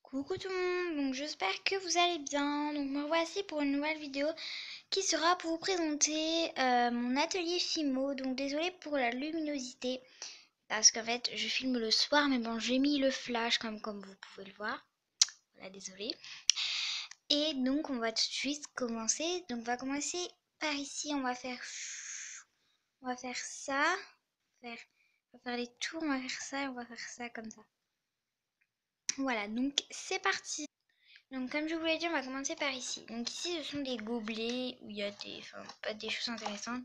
Coucou tout le monde, donc j'espère que vous allez bien. Donc me voici pour une nouvelle vidéo qui sera pour vous présenter mon atelier Fimo. Donc désolée pour la luminosité parce qu'en fait je filme le soir, mais bon j'ai mis le flash comme vous pouvez le voir. Voilà, désolée. Et donc on va tout de suite commencer. Donc on va commencer par ici, on va faire ça, on va faire les tours, on va faire ça et on va faire ça comme ça. Voilà, donc c'est parti. Donc comme je vous l'ai dit, on va commencer par ici. Donc ici, ce sont des gobelets où il y a pas des choses intéressantes.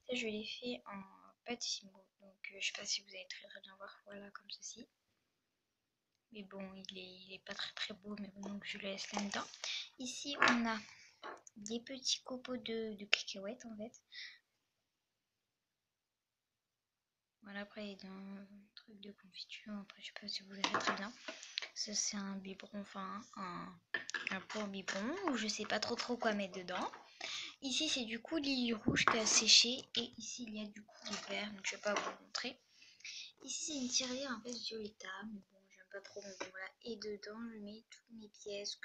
Ça, je l'ai fait en pâte Fimo. Donc je sais pas si vous allez très bien voir. Voilà, comme ceci. Mais bon, il est pas très beau, mais bon, donc je le laisse là-dedans. Ici, on a des petits copeaux de cacahuètes en fait. Voilà, après il y a un truc de confiture. Après, je sais pas si vous verrez très bien. Ça, c'est un biberon, enfin un pot en biberon, où je sais pas trop quoi mettre dedans. Ici, c'est du coup lily rouge qui a séché. Et ici, il y a du coup du vert. Donc, je vais pas vous montrer. Ici, c'est une tirelire en fait violetta. Mais bon, j'aime pas trop. Donc, voilà. Et dedans, je mets toutes mes pièces.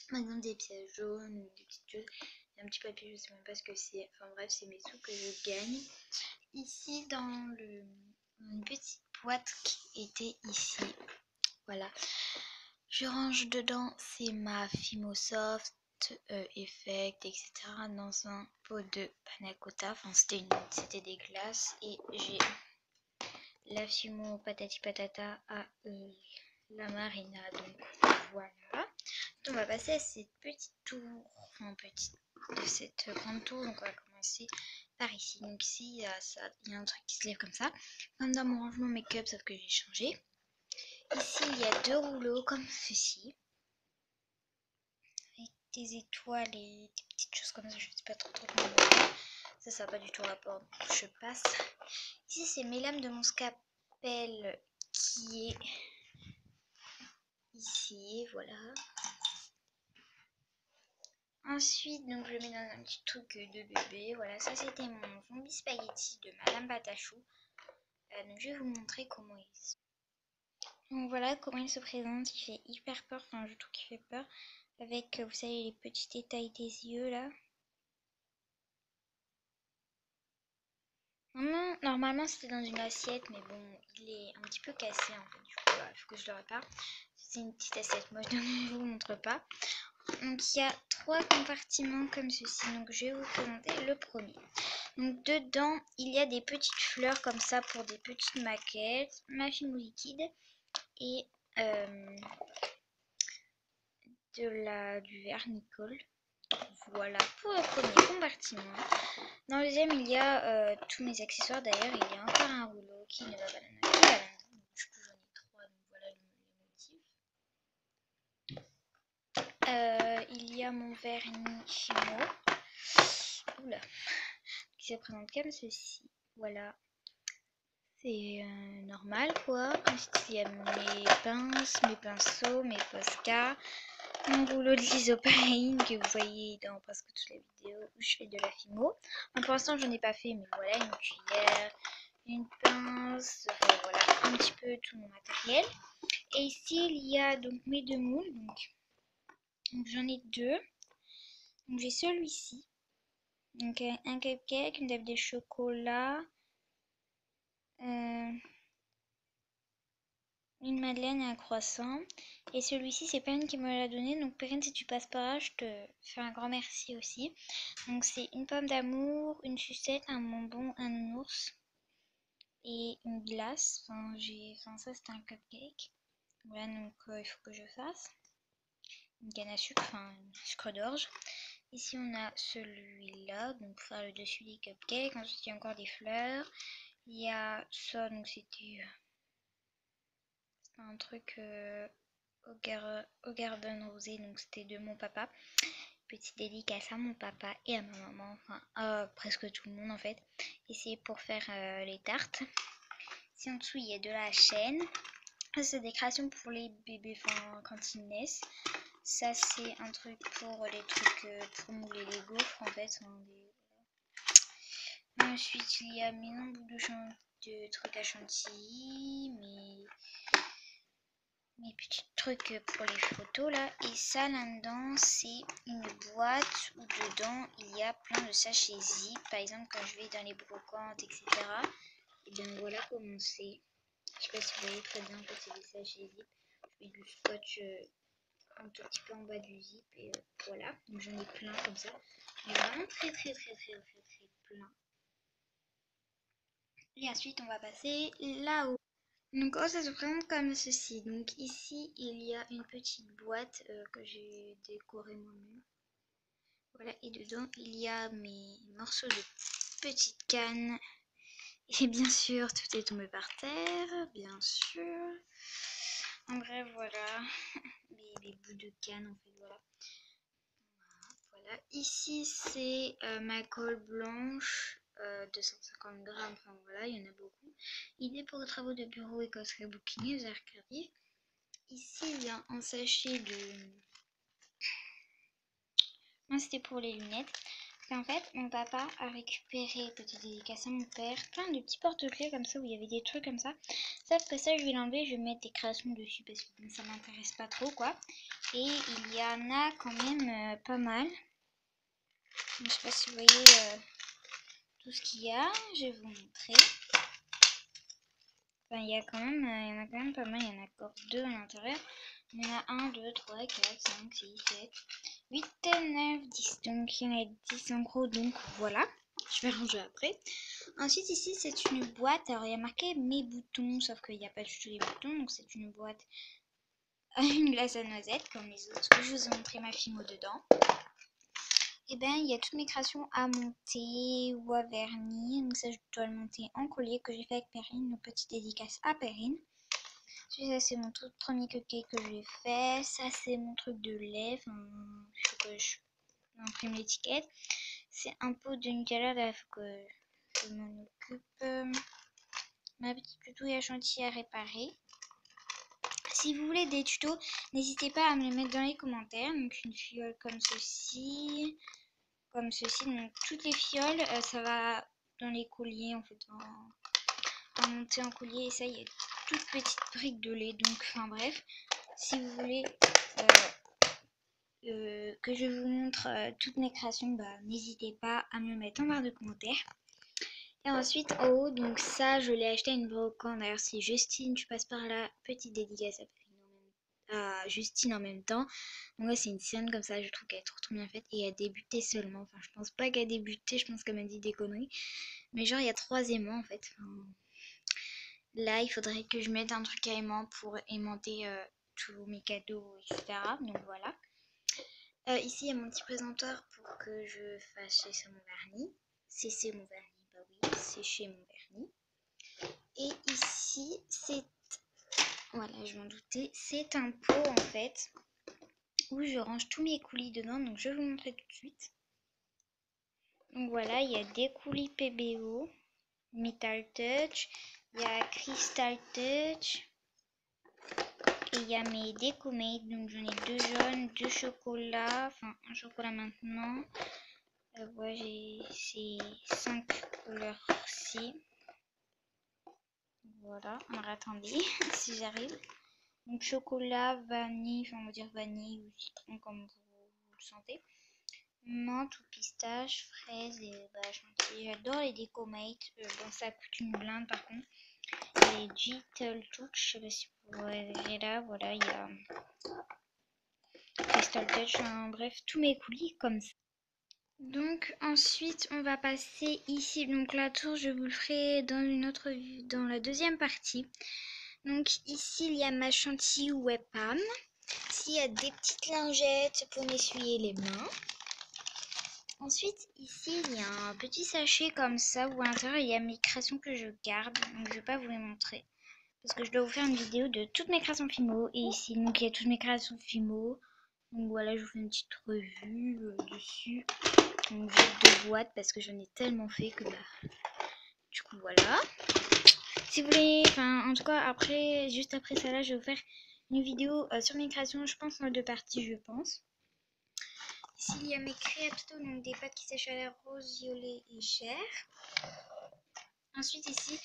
Par exemple, des pièces jaunes ou des petites choses. Il y a un petit papier, je sais même pas ce que c'est. Enfin, bref, c'est mes sous que je gagne. Ici, dans une petite boîte qui était ici. Voilà. Je range dedans, c'est ma Fimosoft, Effect, etc. dans un pot de panna cotta. Enfin, c'était des glaces. Et j'ai la Fimo patati patata à la marina. Donc voilà. On va passer à cette petite tour, enfin de cette grande tour. Donc on va commencer par ici. Donc ici, il y a un truc qui se lève comme ça. Comme dans mon rangement make-up, sauf que j'ai changé. Ici, il y a deux rouleaux comme ceci. Avec des étoiles et des petites choses comme ça, je sais pas trop comment dire. Ça n'a pas du tout rapport, donc je passe. Ici, c'est mes lames de mon scalpel qui est ici, voilà. Ensuite, donc je le mets dans un petit truc de bébé. Voilà, ça c'était mon zombie spaghetti de Madame Batachou. Donc je vais vous montrer comment il se... Donc voilà comment il se présente. Il fait hyper peur, enfin je trouve qu'il fait peur. Avec, vous savez, les petits détails des yeux là. Normalement c'était dans une assiette, mais bon, il est un petit peu cassé en fait. Du coup, il faut que je le répare. C'est une petite assiette moche, donc je ne vous montre pas. Donc il y a trois compartiments comme ceci. Donc je vais vous présenter le premier. Donc dedans, il y a des petites fleurs comme ça pour des petites maquettes, ma Fimo liquide et du vernicole. Voilà pour le premier compartiment. Dans le deuxième, il y a tous mes accessoires. D'ailleurs, il y a encore un rouleau qui ne va pas là-dedans. Du coup, j'en ai trois, donc voilà les motifs. Il y a mon vernis Fimo. Oula. Qui se présente comme ceci. Voilà. C'est normal quoi. Ensuite, il y a mes pinces, mes pinceaux, mes Posca. Mon rouleau de l'isoprène que vous voyez dans presque toutes les vidéos où je fais de la Fimo. Pour l'instant, je n'en ai pas fait, mais voilà, une cuillère, une pince, voilà, un petit peu tout mon matériel. Et ici, il y a donc mes deux moules. Donc j'en ai deux. Donc j'ai celui-ci. Donc un cupcake, une table de chocolat, une madeleine et un croissant. Et celui-ci, c'est Perrine qui me l'a donné. Donc Perrine, si tu passes par là, je te fais un grand merci aussi. Donc c'est une pomme d'amour, une sucette, un bonbon, un ours et une glace. Enfin ça c'est un cupcake. Voilà, donc il faut que je fasse. Une canne à sucre, enfin un sucre d'orge. Ici on a celui-là, donc pour faire le dessus des cupcakes. Ensuite il y a encore des fleurs. Il y a ça, donc c'était un truc au Garden Rosé, donc c'était de mon papa. Petite dédicace à mon papa et à ma maman, enfin à presque tout le monde en fait. Et c'est pour faire les tartes. Ici en dessous il y a de la chaîne. Ça c'est des créations pour les bébés, enfin quand ils naissent. Ça c'est un truc pour les trucs pour mouler les gaufres en fait. Ensuite il y a mes embouts de trucs à chantilly, mes petits trucs truc pour les photos là. Et ça là-dedans, c'est une boîte où dedans il y a plein de sachets zip. Par exemple, quand je vais dans les brocantes, etc. Et bien voilà comment c'est. Je sais pas si vous voyez très bien, en fait, c'est des sachets zip. Je mets du scotch un tout petit peu en bas du zip et voilà. Donc j'en ai plein comme ça. J'en ai vraiment très plein. Et ensuite, on va passer là-haut. Donc, ça se présente comme ceci. Donc, ici, il y a une petite boîte que j'ai décorée moi-même. Voilà, et dedans, il y a mes morceaux de petite canne. Et bien sûr, tout est tombé par terre, bien sûr. En bref, voilà. Les bouts de canne, en fait, voilà. Voilà. Ici, c'est ma colle blanche. 250 grammes, enfin voilà, il y en a beaucoup. Idée pour les travaux de bureau et cosserie bouquinier, j'ai regardé. Ici, il y a un sachet de... Moi, c'était pour les lunettes. En fait, mon papa a récupéré, petite dédicace à mon père, plein de petits porte-clés comme ça où il y avait des trucs comme ça. Sauf que ça, je vais l'enlever, je vais mettre des créations dessus parce que ça m'intéresse pas trop, quoi. Et il y en a quand même pas mal. Je sais pas si vous voyez tout ce qu'il y a. Je vais vous montrer. Enfin, il y en a quand même pas mal. Il y en a encore 2 à l'intérieur. Il y en a 1, 2, 3, 4, 5, 6, 7, 8, 9, 10. Donc, il y en a 10 en gros. Donc, voilà. Je vais ranger après. Ensuite, ici, c'est une boîte. Alors, il y a marqué mes boutons. Sauf qu'il n'y a pas du tout les boutons. Donc, c'est une boîte à une glace à noisette, comme les autres que je vous ai montré ma fimo dedans. Et bien, il y a toutes mes créations à monter ou à vernis. Donc, ça, je dois le monter en collier que j'ai fait avec Perrine. Une petite dédicace à Perrine. Ça, c'est mon tout premier cupcake que j'ai fait. Ça, c'est mon truc de lait. Enfin, il faut que je imprime l'étiquette. C'est un pot de Nutella. Là, il faut que je m'en occupe. Ma petite tutouille à chantier à réparer. Si vous voulez des tutos, n'hésitez pas à me les mettre dans les commentaires. Donc, une fiole comme ceci. Comme ceci. Donc, toutes les fioles, ça va dans les colliers, en fait. À monter en collier. Et ça, il y a toutes petites briques de lait. Donc, enfin bref. Si vous voulez que je vous montre toutes mes créations, bah, n'hésitez pas à me le mettre en barre de commentaires. Et ensuite en haut, donc ça je l'ai acheté à une brocante. D'ailleurs si Justine, tu passes par là, petite dédicace à Justine en même temps. Donc là c'est une scène comme ça, je trouve qu'elle est trop bien faite. Et elle a débuté seulement, enfin je pense pas qu'elle a débuté, je pense qu'elle m'a dit des conneries. Mais genre il y a 3 aimants en fait. Enfin, là il faudrait que je mette un truc à aimant pour aimanter tous mes cadeaux, etc. Donc voilà. Ici, il y a mon petit présentoir pour que je fasse sécher mon vernis. Sécher mon vernis, bah oui, sécher mon vernis. Et ici, c'est... Voilà, je m'en doutais. C'est un pot, en fait, où je range tous mes coulis dedans. Donc, je vais vous montrer tout de suite. Donc, voilà, il y a des coulis PBO, Metal Touch, il y a Crystal Touch. Et il y a mes Decomate, donc j'en ai 2 jaunes, 2 chocolats, enfin un chocolat maintenant. Ouais, j'ai ces 5 couleurs-ci. Voilà, alors attendez si j'arrive. Donc chocolat, vanille, enfin on va dire vanille ou citron comme vous le sentez. Menthe ou pistache, fraise et chantilly. J'adore les Decomate. Bon, ça coûte une blinde par contre. Les Gentle Touch, je sais pas si vous voyez là, voilà, il y a Crystal Touch, hein, bref, tous mes coulis comme ça. Donc ensuite on va passer ici, donc la tour je vous le ferai dans une autre vue, dans la deuxième partie. Donc ici il y a ma chantilly webcam. Ici il y a des petites lingettes pour m'essuyer les mains. Ensuite ici il y a un petit sachet comme ça où à l'intérieur il y a mes créations que je garde. Donc je vais pas vous les montrer parce que je dois vous faire une vidéo de toutes mes créations Fimo. Et ici donc il y a toutes mes créations Fimo. Donc voilà, je vous fais une petite revue dessus. Donc j'ai 2 boîtes parce que j'en ai tellement fait que bah du coup voilà. Si vous voulez, enfin en tout cas après, juste après ça là, je vais vous faire une vidéo sur mes créations, je pense en 2 parties je pense. Ici il y a mes créatos, donc des pâtes qui sèchent à la rose, violet et chair. Ensuite ici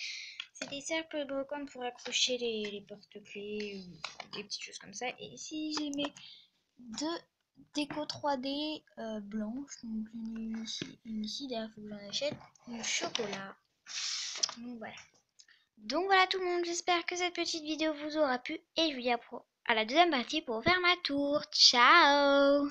c'est des cercles de brocante pour accrocher les porte-clés ou des petites choses comme ça. Et ici, j'ai mes deux déco 3D blanches. Donc, j'en ai une ici. D'ailleurs, il faut que j'en achète une chocolat. Donc, voilà. Donc, voilà tout le monde. J'espère que cette petite vidéo vous aura plu. Et je vous dis à la deuxième partie pour faire ma tour. Ciao!